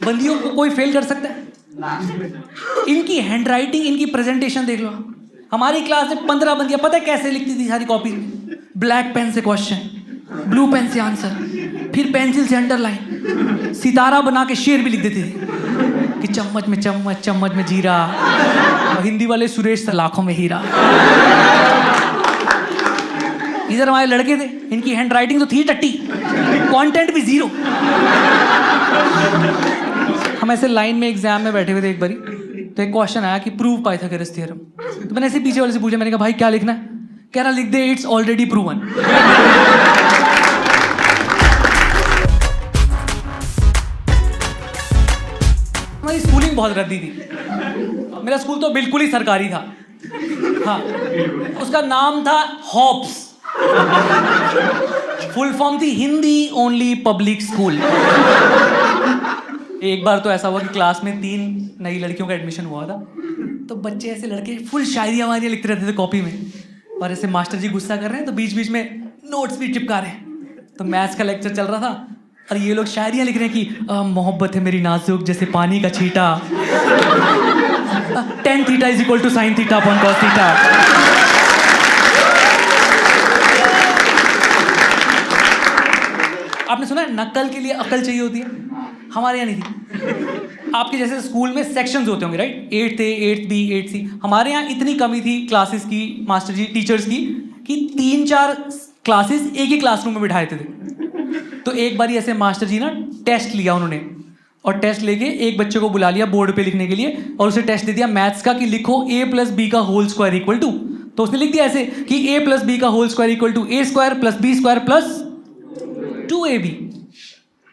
बंदियों को कोई फेल कर सकता है? इनकी हैंड राइटिंग, इनकी प्रेजेंटेशन देख लो। हमारी क्लास में 15 बंदियां पता है कैसे लिखती थी सारी कॉपी में? ब्लैक पेन से क्वेश्चन, ब्लू पेन से आंसर, फिर पेंसिल से अंडरलाइन, सितारा बना के शेर भी लिख देती थी कि चम्मच में चम्मच, चम्मच में जीरा, और हिंदी वाले सुरेश से लाखों में हीरा। इधर हमारे लड़के थे, इनकी हैंड राइटिंग तो थी टट्टी, कंटेंट भी जीरो। हम ऐसे लाइन में एग्जाम में बैठे हुए थे एक बारी, तो एक क्वेश्चन आया कि प्रूव पाइथागोरस थ्योरम। तो मैंने ऐसे पीछे वाले से पूछा, मैंने कहा भाई क्या लिखना है? कह रहा लिख दे इट्स ऑलरेडी प्रूवन। हमारी स्कूलिंग बहुत रद्दी थी। मेरा स्कूल तो बिल्कुल ही सरकारी था। हाँ, उसका नाम था हॉप्स। फुल फॉर्म थी हिंदी ओनली पब्लिक स्कूल। एक बार तो ऐसा हुआ कि क्लास में 3 नई लड़कियों का एडमिशन हुआ था, तो बच्चे ऐसे लड़के फुल शायरी वायरियां लिखते रहते थे कॉपी में, और ऐसे मास्टर जी गुस्सा कर रहे हैं तो बीच बीच में नोट्स भी चिपका रहे हैं। तो मैथ्स का लेक्चर चल रहा था और ये लोग शायरियां लिख रहे हैं कि मोहब्बत है मेरी नाजुक जैसे पानी का छींटा, tan theta is equal to sine theta upon cos theta. आपने सुना है नकल के लिए अकल चाहिए होती है? हमारे यहाँ नहीं थी। आपके जैसे स्कूल में सेक्शंस होते होंगे right, 8th A, 8th B, 8th C। हमारे यहाँ इतनी कमी थी क्लासेस की, मास्टर जी टीचर्स की, कि 3-4 क्लासेस एक ही क्लासरूम में बिठाए थे। तो एक बार ऐसे मास्टर जी ना टेस्ट लिया उन्होंने, और टेस्ट लेके एक बच्चे को बुला लिया बोर्ड पे लिखने के लिए, और उसे टेस्ट दे दिया मैथ्स का कि लिखो a + b का होल स्क्वायर इक्वल टू। तो उसने लिख दिया ऐसे कि a + b का whole square equal to a² + b² + 2ab।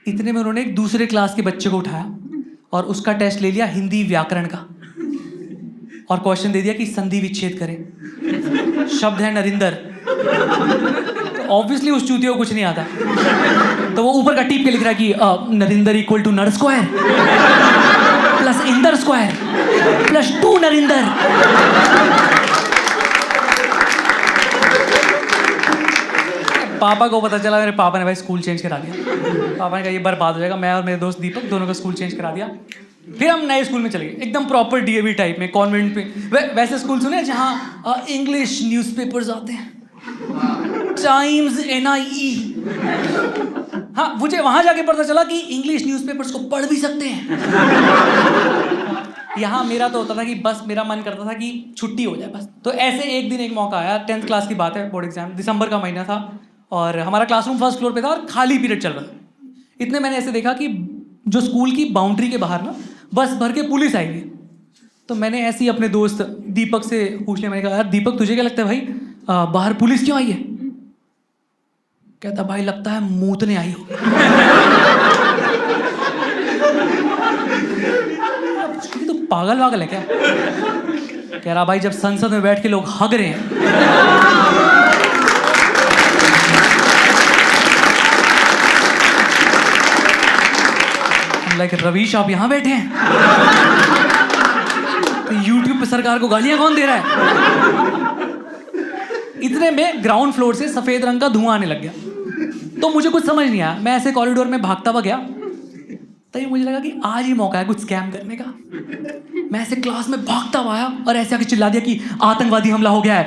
इतने में उन्होंने एक दूसरे क्लास के बच्चे को उठाया और उसका टेस्ट ले लिया हिंदी व्याकरण का, और क्वेश्चन दे दिया कि संधि विच्छेद करें। शब्द है नरिंदर, तो ऑब्वियसली उस चूतिया को कुछ नहीं आता, तो वो ऊपर का टीप के लिख रहा है कि नरिंदर इक्वल टू नर square plus Inder square plus 2 Narinder. पापा को पता चला, मेरे पापा ने भाई स्कूल चेंज करा दिया। पापा ने कहा ये बर्बाद हो जाएगा। मैं और मेरे दोस्त दीपक दोनों का स्कूल चेंज करा दिया। फिर हम नए स्कूल में चले गए, एकदम प्रॉपर डीएवी टाइप में, कॉन्वेंट पे। वैसे स्कूल सुने जहाँ इंग्लिश न्यूज़पेपर्स आते हैं, टाइम्स, NIE। हाँ, मुझे वहाँ जाके पता चला कि इंग्लिश न्यूज़पेपर्स को पढ़ भी सकते हैं। यहाँ मेरा तो होता था कि बस मेरा मन करता था कि छुट्टी हो जाए बस। तो ऐसे एक दिन एक मौका आया, 10th क्लास की बात है, बोर्ड एग्जाम, दिसंबर का महीना था, और हमारा क्लासरूम फर्स्ट फ्लोर पे था और खाली पीरियड चल रहा था। इतने मैंने ऐसे देखा कि जो स्कूल की बाउंड्री के बाहर ना बस भर के पुलिस आई हुई। तो मैंने ऐसे ही अपने दोस्त दीपक से पूछ लिया, मैंने कहा यार दीपक तुझे क्या लगता है भाई बाहर पुलिस क्यों आई है? कहता भाई लगता है मूतने आई हो। तो पागल वागल है क्या? कह रहा भाई जब संसद में बैठ के लोग हग रहे हैं, लाइक रवीश आप यहाँ बैठे हैं, तो यूट्यूब पे सरकार को गालियां कौन दे रहा है? इतने में ग्राउंड फ्लोर से सफेद रंग का धुआं आने लग गया। तो मुझे कुछ समझ नहीं आया, मैं ऐसे कॉरिडोर में भागता हुआ गया, तभी मुझे लगा कि आज ही मौका है कुछ स्कैम करने का। मैं ऐसे क्लास में भागता हुआ आया और ऐसे आके चिल्ला दिया कि आतंकवादी हमला हो गया है।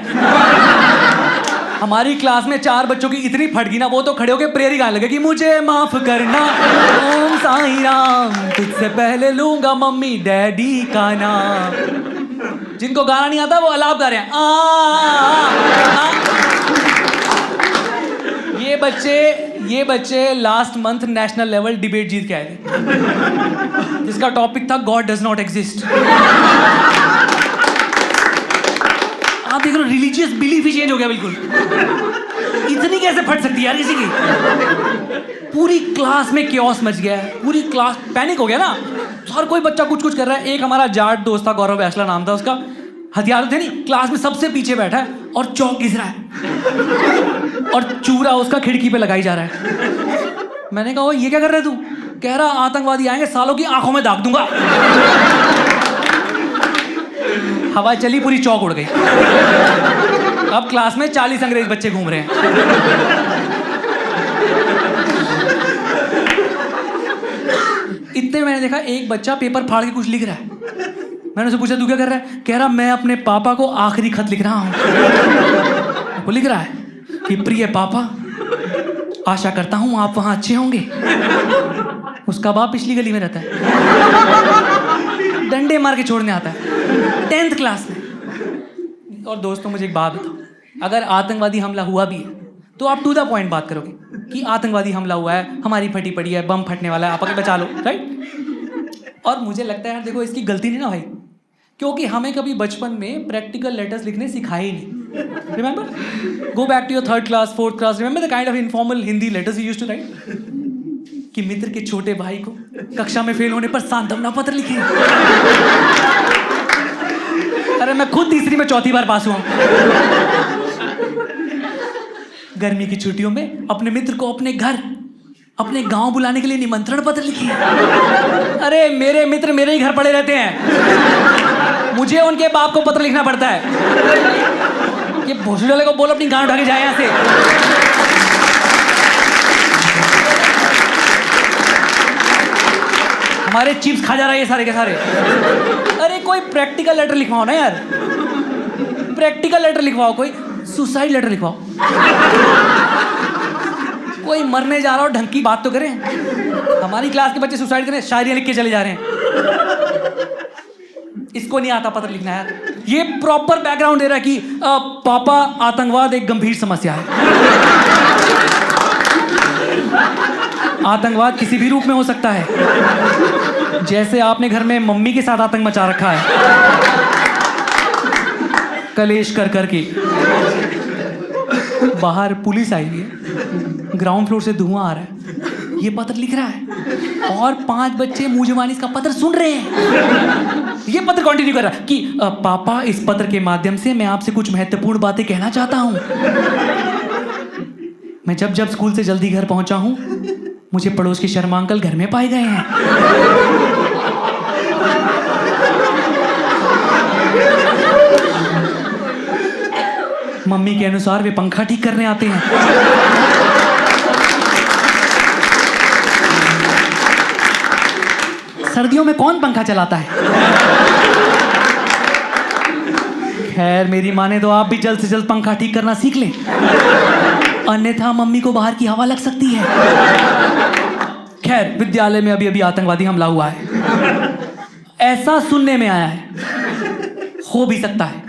हमारी क्लास में 4 बच्चों की इतनी फटगी ना, वो तो खड़े होके प्रेयर ही गाने लगे कि मुझे माफ करना ओम साईं राम, तुझसे पहले लूंगा मम्मी डैडी का नाम। जिनको गाना नहीं आता वो अलाप गा रहे हैं। ये बच्चे last month national level debate जीत के आए थे, जिसका टॉपिक था गॉड डज नॉट एग्जिस्ट। आप देख रहे हो रिलीजियस बिलीफ ही चेंज हो गया बिल्कुल। इतनी कैसे फट सकती है यार किसी की? पूरी क्लास में क्योस मच गया है, पूरी क्लास पैनिक हो गया ना, हर कोई बच्चा कुछ कुछ कर रहा है। एक हमारा जाट दोस्त था, गौरव बैसला नाम था उसका, हथियार थे नहीं, क्लास में सबसे पीछे बैठा है और चौक घिस रहा है और चूरा उसका खिड़की पे लगाई जा रहा है। मैंने कहा ये क्या कर रहे तू? कह रहा आतंकवादी आएंगे सालों की आंखों में दाग दूंगा। हवा चली, पूरी चौक उड़ गई। अब क्लास में 40 अंग्रेज बच्चे घूम रहे हैं। इतने मैंने देखा एक बच्चा पेपर फाड़ के कुछ लिख रहा है। मैंने उससे पूछा तू क्या कर रहा है? कह रहा मैं अपने पापा को आखिरी खत लिख रहा हूँ। वो लिख रहा है कि प्रिय पापा, आशा करता हूँ आप वहाँ अच्छे होंगे। उसका बाप पिछली गली में रहता है, डंडे मार के छोड़ने आता है 10th क्लास में। और दोस्तों मुझे एक बात बताओ, अगर आतंकवादी हमला हुआ भी है तो आप टू द पॉइंट बात करोगे कि आतंकवादी हमला हुआ है, हमारी फटी पड़ी है, बम फटने वाला है, आप आके बचा लो, राइट? और मुझे लगता है यार देखो इसकी गलती नहीं ना भाई, क्योंकि हमें कभी बचपन में प्रैक्टिकल लेटर्स लिखने सिखाए ही नहीं। Remember, go back to your 3rd class 4th class, remember the kind of informal Hindi letters you used to write, कि मित्र के छोटे भाई को कक्षा में फेल होने पर सांत्वना पत्र लिखे। अरे मैं खुद तीसरी में चौथी बार पास हुआ। गर्मी की छुट्टियों में अपने मित्र को अपने घर, अपने गांव बुलाने के लिए निमंत्रण पत्र लिखे। अरे मेरे मित्र मेरे ही घर पड़े रहते हैं, मुझे उनके बाप को पत्र लिखना पड़ता है। ये भोसड़ी वाले को बोलो अपनी गांव उठा के जाए यहाँ से। हमारे चिप्स खा जा रहा है ये सारे के सारे। अरे कोई प्रैक्टिकल लेटर लिखवाओ ना यार, प्रैक्टिकल लेटर लिखवाओ, कोई सुसाइड लेटर लिखवाओ। कोई मरने जा रहा हो ढंग की बात तो करें। हमारी क्लास के बच्चे सुसाइड करें, शायरियां लिख के चले जा रहे हैं। इसको नहीं आता पत्र लिखना यार। ये प्रॉपर बैकग्राउंड दे रहा है कि पापा आतंकवाद एक गंभीर समस्या है। आतंकवाद किसी भी रूप में हो सकता है, जैसे आपने घर में मम्मी के साथ आतंक मचा रखा है, कलेश कर करके। बाहर पुलिस आई है, ग्राउंड फ्लोर से धुआं आ रहा है, ये पत्र लिख रहा है और 5 बच्चे मुंह जुबानी इसका पत्र सुन रहे हैं। ये पत्र कंटिन्यू कर रहा है कि पापा इस पत्र के माध्यम से मैं आपसे कुछ महत्वपूर्ण बातें कहना चाहता हूं। मैं जब जब स्कूल से जल्दी घर पहुंचा हूं, मुझे पड़ोस के शर्मा अंकल घर में पाए गए हैं। मम्मी के अनुसार वे पंखा ठीक करने आते हैं। सर्दियों में कौन पंखा चलाता है? खैर मेरी माने तो आप भी जल्द से जल्द पंखा ठीक करना सीख लें, अन्यथा मम्मी को बाहर की हवा लग सकती है। खैर विद्यालय में अभी अभी आतंकवादी हमला हुआ है, ऐसा सुनने में आया है, हो भी सकता है।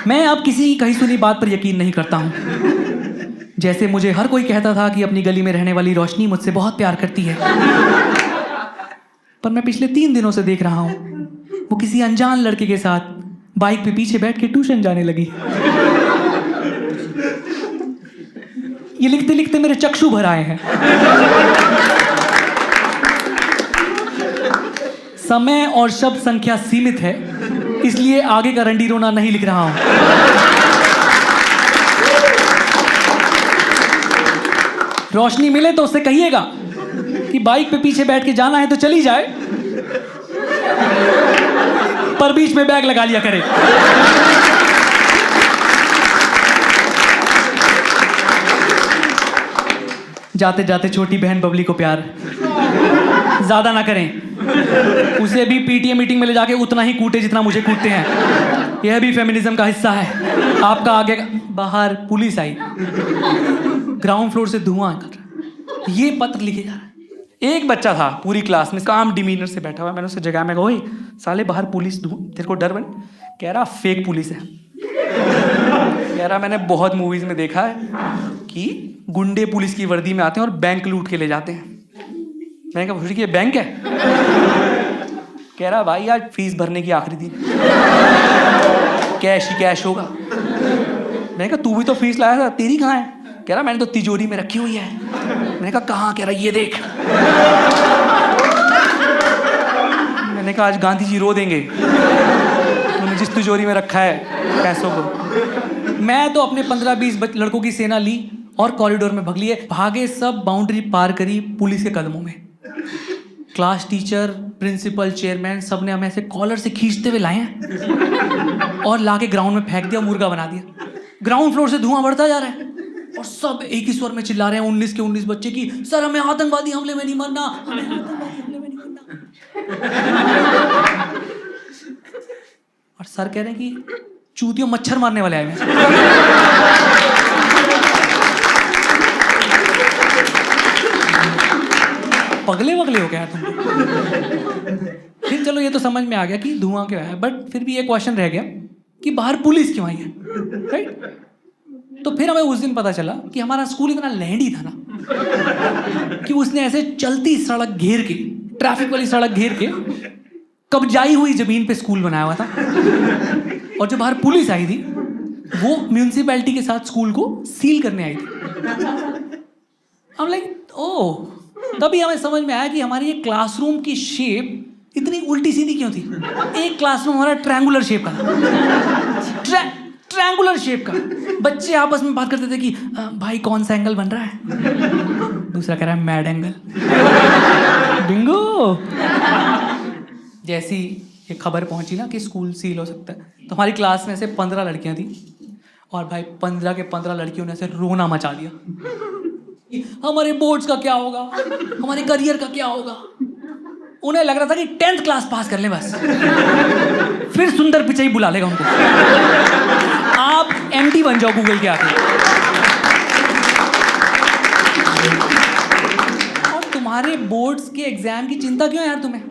मैं अब किसी की कही सुनी बात पर यकीन नहीं करता हूं। जैसे मुझे हर कोई कहता था कि अपनी गली में रहने वाली रोशनी मुझसे बहुत प्यार करती है, पर मैं पिछले 3 दिनों से देख रहा हूं वो किसी अनजान लड़के के साथ बाइक पे पीछे बैठ के ट्यूशन जाने लगी। ये लिखते लिखते मेरे चक्षु भर आए हैं। समय और शब्द संख्या सीमित है, इसलिए आगे का रंडी रोना नहीं लिख रहा हूं। रोशनी मिले तो उससे कहिएगा कि बाइक पे पीछे बैठ के जाना है तो चली जाए, पर बीच में बैग लगा लिया करे। जाते जाते छोटी बहन बबली को प्यार, ज्यादा ना करें, उसे भी पीटीए मीटिंग में ले जाके उतना ही कूटे जितना मुझे कूटते हैं। यह भी फेमिनिज्म का हिस्सा है। आपका आगे बाहर पुलिस आई, ग्राउंड फ्लोर से धुआं कर ये पत्र लिखे जा रहा है। एक बच्चा था पूरी क्लास में काम डिमीनर से बैठा हुआ, मैंने उससे जगह में कहा ओए साले बाहर पुलिस, तेरे को डर बन? कह रहा फेक पुलिस है। कह रहा मैंने बहुत मूवीज में देखा है कि गुंडे पुलिस की वर्दी में आते हैं और बैंक लूट के ले जाते हैं। मैंने कहा भूरी ये बैंक है? कह रहा भाई आज फीस भरने की आखिरी दिन, कैश ही कैश होगा। मैंने कहा तू भी तो फीस लाया था, तेरी कहाँ है? कह रहा मैंने तो तिजोरी में रखी हुई है। मैंने कहा कहाँ? कह रहा ये देख। मैंने कहा आज गांधी जी रो देंगे, तूने जिस तिजोरी में रखा है पैसों को। मैं तो अपने 15-20 लड़कों की सेना ली और कॉरिडोर में भग लिए, भागे सब, बाउंड्री पार करी पुलिस के कदमों में। क्लास टीचर, प्रिंसिपल, चेयरमैन सब ने हमें ऐसे कॉलर से खींचते हुए लाए हैं और लाके ग्राउंड में फेंक दिया, मुर्गा बना दिया। ग्राउंड फ्लोर से धुआं बढ़ता जा रहा है और सब एक ही स्वर में चिल्ला रहे हैं 19 के 19 बच्चे की सर हमें आतंकवादी हमले में नहीं मरना, हमें आतंकवादी हमले में नहीं मरना। और सर कह रहे हैं कि चूतियों मच्छर मारने वाले आए हैं। पगले वगले हो गया तुम। फिर चलो ये तो समझ में आ गया कि धुआं क्यों है, बट फिर भी ये क्वेश्चन रह गया कि बाहर पुलिस क्यों आई है, राइट? तो फिर हमें उस दिन पता चला कि हमारा स्कूल इतना लैंडी था ना कि उसने ऐसे चलती सड़क घेर के, ट्रैफिक वाली सड़क घेर के, कब्जाई हुई जमीन पे स्कूल बनाया हुआ था। और जो बाहर पुलिस आई थी वो म्यूनिसिपैलिटी के साथ स्कूल को सील करने आई थी। हम लाइक ओह, तभी हमें समझ में आया कि हमारी ये क्लासरूम की शेप इतनी उल्टी सीधी क्यों थी। एक क्लासरूम हमारा ट्रायंगुलर शेप का था, ट्रायंगुलर शेप का। बच्चे आपस में बात करते थे कि भाई कौन सा एंगल बन रहा है, दूसरा कह रहा है मैड एंगल। बिंगो। जैसी ये खबर पहुंची ना कि स्कूल सील हो सकता है, तो हमारी क्लास में से 15 लड़कियां थी और भाई 15 के 15 लड़कियों ने ऐसे रोना मचा दिया। हमारे बोर्ड्स का क्या होगा, हमारे करियर का क्या होगा। उन्हें लग रहा था कि 10th क्लास पास कर ले बस, फिर सुंदर पिचाई बुला लेगा उनको। आप एमडी बन जाओ गूगल के आके। और तुम्हारे बोर्ड्स के एग्जाम की चिंता क्यों है यार तुम्हें?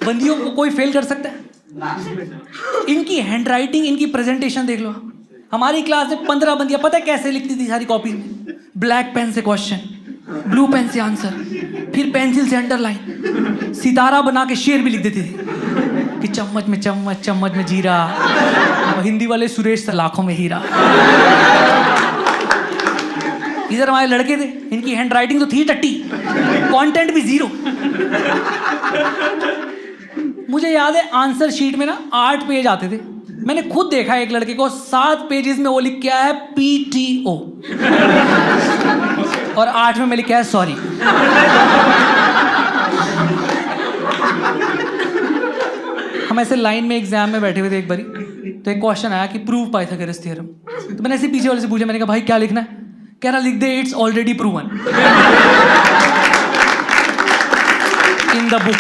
बंदियों को कोई फेल कर सकता है? इनकी हैंडराइटिंग, इनकी प्रेजेंटेशन देख लो। हमारी क्लास में 15 बंदियां पता है कैसे लिखती थी सारी कॉपी में? ब्लैक पेन से क्वेश्चन, ब्लू पेन से आंसर, फिर पेंसिल से अंडरलाइन, सितारा बना के शेर भी लिख देती थी कि चम्मच में चम्मच, चम्मच में जीरा। और हिंदी वाले सुरेश लाखों में हीरा। इधर हमारे लड़के थे, इनकी हैंडराइटिंग तो थी टट्टी, कंटेंट भी जीरो। मुझे याद है आंसर शीट में ना 8 पेज आते थे। मैंने खुद देखा एक लड़के को 7 पेजेस में वो लिख के आया है PTO और 8 में लिखा है सॉरी। हम ऐसे लाइन में एग्जाम में बैठे हुए थे एक बारी, तो एक क्वेश्चन आया कि प्रूव पाइथागोरस थ्योरम। तो मैंने ऐसे पीछे वाले से पूछा, मैंने कहा भाई क्या लिखना है? कह रहा लिख दे it's already proven in the book.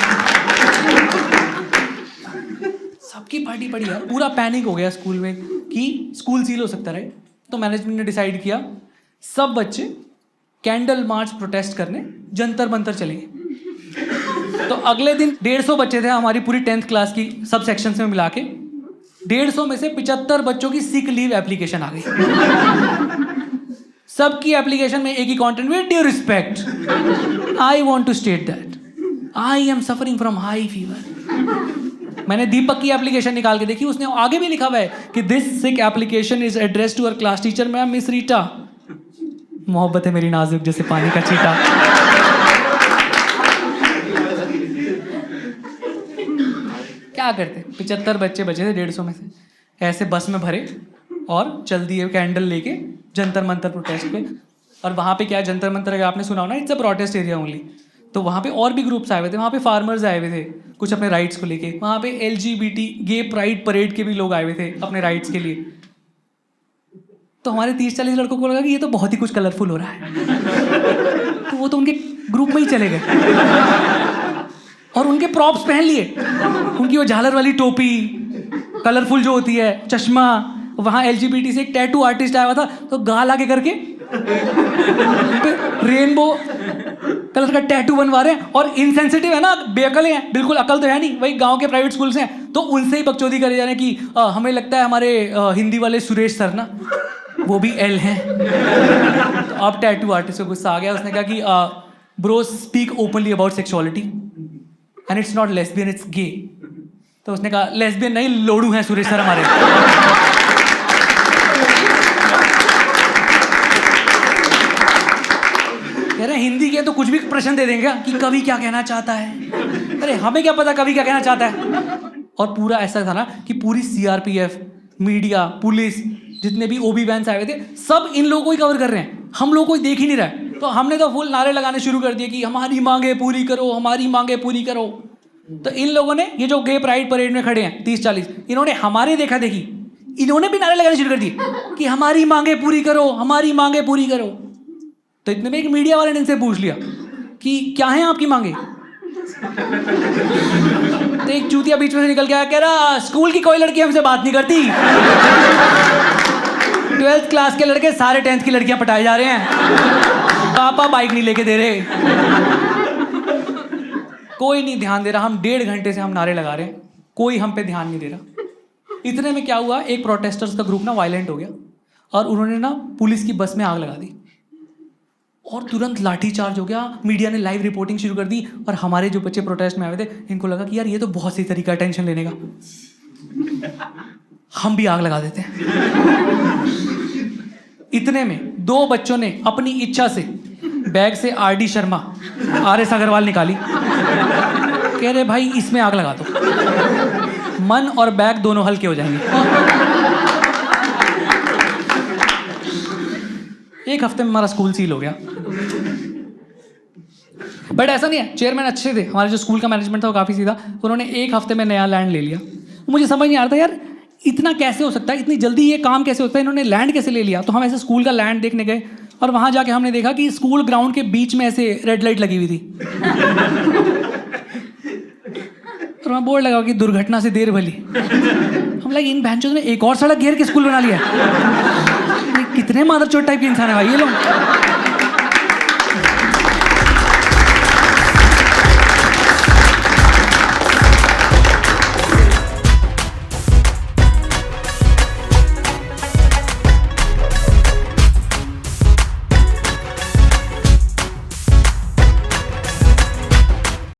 सबकी पार्टी पड़ी है, पूरा पैनिक हो गया स्कूल में कि स्कूल सील हो सकता है। तो मैनेजमेंट ने डिसाइड किया सब बच्चे कैंडल मार्च प्रोटेस्ट करने जंतर मंतर चलेंगे। तो अगले दिन 150 बच्चे थे हमारी पूरी 10th क्लास की सब सेक्शंस में मिला के। 150 में से 75 बच्चों की सिक लीव एप्लीकेशन आ गई। सबकी एप्लीकेशन में एक ही content, with due respect I want to state that I am suffering from high fever. मैंने दीपक की एप्लीकेशन निकाल के देखी, उसने आगे भी लिखा हुआ है कि this sick application is address to our class teacher ma'am miss Rita. मोहब्बत है मेरी नाजुक जैसे पानी का छींटा। क्या करते, 75 बच्चे बचे थे 150 में से, ऐसे बस में भरे और चल दिए कैंडल लेके जंतर मंतर प्रोटेस्ट पे। और वहाँ पे क्या, जंतर मंतर अगर आपने सुना हो ना, it's a protest area only. तो वहाँ पे और भी ग्रुप्स आए हुए थे, वहाँ पे फार्मर्स आए हुए थे कुछ अपने राइट्स को लेके, वहाँ पे LGBT गे प्राइड परेड के भी लोग आए हुए थे अपने राइट्स के लिए। तो हमारे 30-40 लड़कों को लगा कि ये तो बहुत ही कुछ कलरफुल हो रहा है, तो वो तो उनके ग्रुप में ही चले गए और उनके प्रॉप्स पहन लिए, उनकी वो झालर वाली टोपी कलरफुल जो होती है, चश्मा। वहाँ LGBT से एक टैटू आर्टिस्ट आया हुआ था, तो गाल आगे करके रेनबो कलर का टैटू बनवा रहे हैं। और इनसेंसिटिव है ना, बेअकल हैं, बिल्कुल अकल तो है नहीं, वही गांव के प्राइवेट स्कूल से हैं, तो उनसे ही बकचोदी करे जा रहे हैं कि हमें लगता है हमारे हिंदी वाले सुरेश सर ना वो भी L हैं। तो अब टैटू आर्टिस्ट को गुस्सा आ गया, उसने कहा कि bro speak openly about sexuality and it's not lesbian it's gay. तो उसने कहा लेस्बियन नहीं, लोड़ू हैं सुरेश सर हमारे। कह रहे हिंदी के तो कुछ भी प्रश्न दे देंगे कि कवि क्या कहना चाहता है। अरे हमें क्या पता कवि क्या कहना चाहता है। और पूरा ऐसा था ना कि पूरी CRPF, मीडिया, पुलिस, जितने भी OB वैन्स आए हुए थे, सब इन लोगों को ही कवर कर रहे हैं, हम लोग कोई देख ही नहीं रहा है। तो हमने तो फुल नारे लगाने शुरू कर दिए कि हमारी मांगे पूरी करो, हमारी मांगे पूरी करो। तो इन लोगों ने, ये जो गे प्राइड परेड में खड़े हैं 30-40, इन्होंने हमारे देखा देखी, इन्होंने भी नारे लगाने शुरू कर दिए कि हमारी मांगे पूरी करो, हमारी मांगे पूरी करो। तो इतने में एक मीडिया वाले ने इनसे पूछ लिया कि क्या है आपकी मांगे। तो एक चूतिया बीच में से निकल के आया, कह रहा स्कूल की कोई लड़की हमसे बात नहीं करती, 12th क्लास के लड़के सारे 10th की लड़कियां पटाए जा रहे हैं, पापा बाइक नहीं लेके दे रहे। कोई नहीं ध्यान दे रहा, हम 1.5 घंटे से हम नारे लगा रहे हैं, कोई हम पे ध्यान नहीं दे रहा। इतने में क्या हुआ, एक प्रोटेस्टर्स का ग्रुप ना वायलेंट हो गया और उन्होंने ना पुलिस की बस में आग लगा दी और तुरंत लाठी चार्ज हो गया। मीडिया ने लाइव रिपोर्टिंग शुरू कर दी और हमारे जो बच्चे प्रोटेस्ट में आए थे इनको लगा कि यार ये तो बहुत सही तरीका है टेंशन लेने का, हम भी आग लगा देते हैं। इतने में 2 बच्चों ने अपनी इच्छा से बैग से RD शर्मा, RS अग्रवाल निकाली, कह रहे भाई इसमें आग लगा दो, मन और बैग दोनों हल्के हो जाएंगे। 1 हफ्ते में हमारा स्कूल सील हो गया। बट ऐसा नहीं है, चेयरमैन अच्छे थे, हमारे जो स्कूल का मैनेजमेंट था वो काफ़ी सीधा, उन्होंने 1 हफ्ते में नया लैंड ले लिया। मुझे समझ नहीं आ रहा था यार इतना कैसे हो सकता है, इतनी जल्दी ये काम कैसे होता है, इन्होंने लैंड कैसे ले लिया। तो हम ऐसे स्कूल का लैंड देखने गए और वहाँ जाके हमने देखा कि स्कूल ग्राउंड के बीच में ऐसे रेड लाइट लगी हुई थी और वहाँ बोर्ड लगा कि दुर्घटना से देर भली। हम लगे इन बहनचोद ने एक और सड़क घेर के स्कूल बना लिया। कितने मादरचोद टाइप के इंसान है भाई ये लोग।